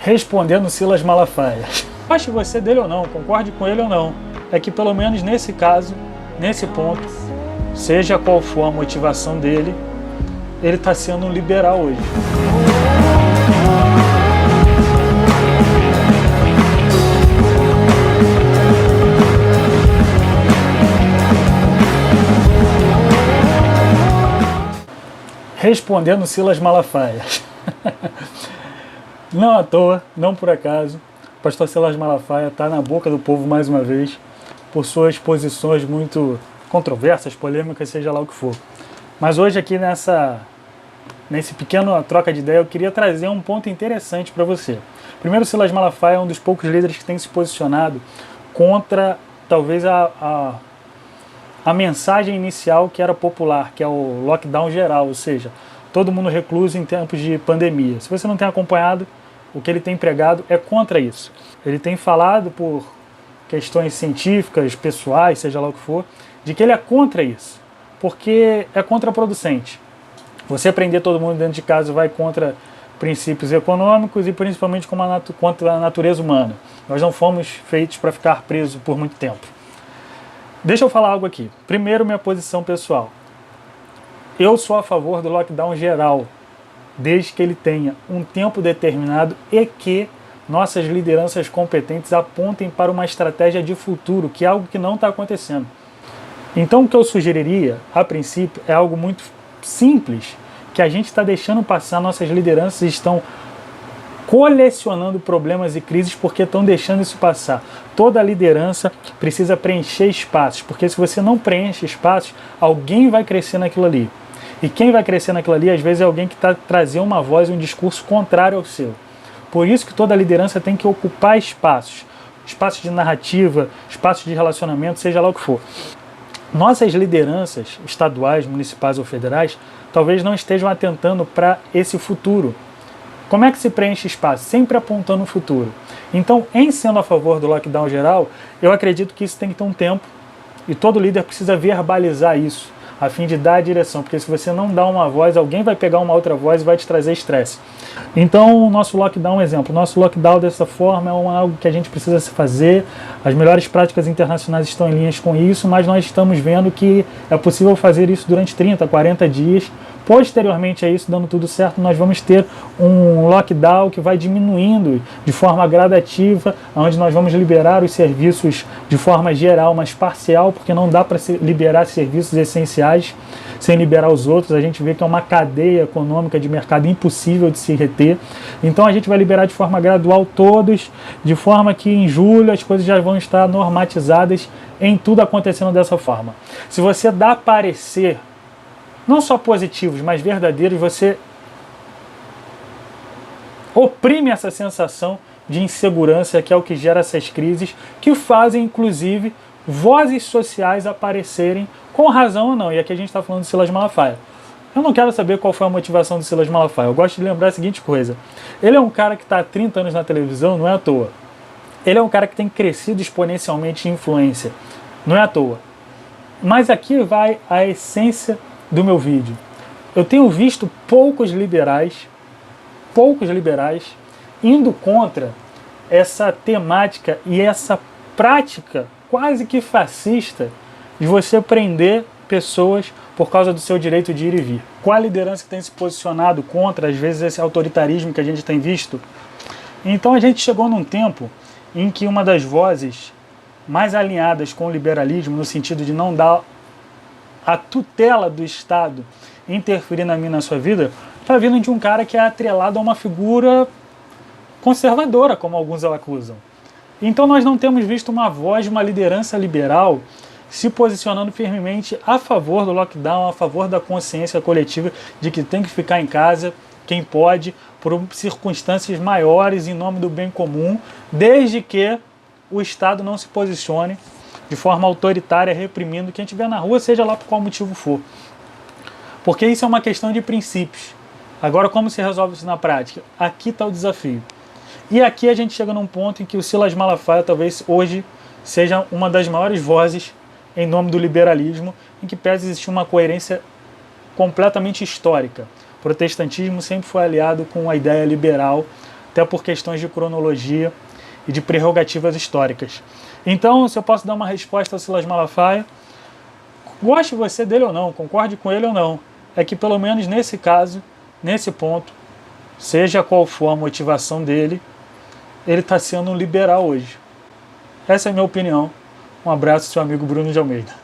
Respondendo Silas Malafaia. Goste você dele ou não, concorde com ele ou não, é que pelo menos nesse caso, nesse ponto, seja qual for a motivação dele, ele está sendo um liberal hoje. Respondendo Silas Malafaia. Não à toa, não por acaso, o pastor Silas Malafaia está na boca do povo mais uma vez, por suas posições muito controversas, polêmicas, seja lá o que for. Mas hoje aqui nesse pequeno troca de ideia, eu queria trazer um ponto interessante para você. Primeiro, Silas Malafaia é um dos poucos líderes que tem se posicionado contra, talvez, a mensagem inicial que era popular, que é o lockdown geral, ou seja, todo mundo recluso em tempos de pandemia. Se você não tem acompanhado, o que ele tem pregado é contra isso. Ele tem falado por questões científicas, pessoais, seja lá o que for, de que ele é contra isso, porque é contraproducente. Você prender todo mundo dentro de casa vai contra princípios econômicos e principalmente contra a natureza humana. Nós não fomos feitos para ficar presos por muito tempo. Deixa eu falar algo aqui. Primeiro, minha posição pessoal. Eu sou a favor do lockdown geral, desde que ele tenha um tempo determinado e que nossas lideranças competentes apontem para uma estratégia de futuro, que é algo que não está acontecendo. Então, o que eu sugeriria, a princípio, é algo muito simples, que a gente está deixando passar, nossas lideranças estão colecionando problemas e crises porque estão deixando isso passar. Toda liderança precisa preencher espaços, porque se você não preenche espaços, alguém vai crescer naquilo ali. E quem vai crescer naquilo ali, às vezes, é alguém que está trazendo uma voz e um discurso contrário ao seu. Por isso que toda liderança tem que ocupar espaços. Espaços de narrativa, espaços de relacionamento, seja lá o que for. Nossas lideranças estaduais, municipais ou federais, talvez não estejam atentando para esse futuro. Como é que se preenche espaço? Sempre apontando o futuro. Então, em sendo a favor do lockdown geral, eu acredito que isso tem que ter um tempo e todo líder precisa verbalizar isso, a fim de dar a direção, porque se você não dá uma voz, alguém vai pegar uma outra voz e vai te trazer estresse. Então, o nosso lockdown, um exemplo, o nosso lockdown dessa forma é algo que a gente precisa se fazer, as melhores práticas internacionais estão em linhas com isso, mas nós estamos vendo que é possível fazer isso durante 30, 40 dias, posteriormente a isso, dando tudo certo, nós vamos ter um lockdown que vai diminuindo de forma gradativa, onde nós vamos liberar os serviços de forma geral, mas parcial, porque não dá para liberar serviços essenciais sem liberar os outros. A gente vê que é uma cadeia econômica de mercado impossível de se reter. Então a gente vai liberar de forma gradual todos, de forma que em julho as coisas já vão estar normatizadas em tudo acontecendo dessa forma. Se você dá parecer não só positivos, mas verdadeiros, você oprime essa sensação de insegurança, que é o que gera essas crises, que fazem, inclusive, vozes sociais aparecerem, com razão ou não. E aqui a gente está falando de Silas Malafaia. Eu não quero saber qual foi a motivação do Silas Malafaia. Eu gosto de lembrar a seguinte coisa. Ele é um cara que está há 30 anos na televisão, não é à toa. Ele é um cara que tem crescido exponencialmente em influência, não é à toa. Mas aqui vai a essência do meu vídeo. Eu tenho visto poucos liberais indo contra essa temática e essa prática quase que fascista de você prender pessoas por causa do seu direito de ir e vir. Qual a liderança que tem se posicionado contra, às vezes, esse autoritarismo que a gente tem visto? Então a gente chegou num tempo em que uma das vozes mais alinhadas com o liberalismo, no sentido de não dar a tutela do Estado interferir na minha, na sua vida, está vindo de um cara que é atrelado a uma figura conservadora, como alguns acusam. Então nós não temos visto uma voz de uma liderança liberal se posicionando firmemente a favor do lockdown, a favor da consciência coletiva de que tem que ficar em casa quem pode, por circunstâncias maiores, em nome do bem comum, desde que o Estado não se posicione de forma autoritária, reprimindo quem estiver na rua, seja lá por qual motivo for. Porque isso é uma questão de princípios. Agora, como se resolve isso na prática? Aqui está o desafio. E aqui a gente chega num ponto em que o Silas Malafaia talvez hoje seja uma das maiores vozes em nome do liberalismo, em que pese existir uma coerência completamente histórica. O protestantismo sempre foi aliado com a ideia liberal até por questões de cronologia e de prerrogativas históricas. Então, se eu posso dar uma resposta ao Silas Malafaia, goste você dele ou não, concorde com ele ou não, é que pelo menos nesse caso, nesse ponto, seja qual for a motivação dele, ele está sendo um liberal hoje. Essa é a minha opinião. Um abraço, seu amigo Bruno de Almeida.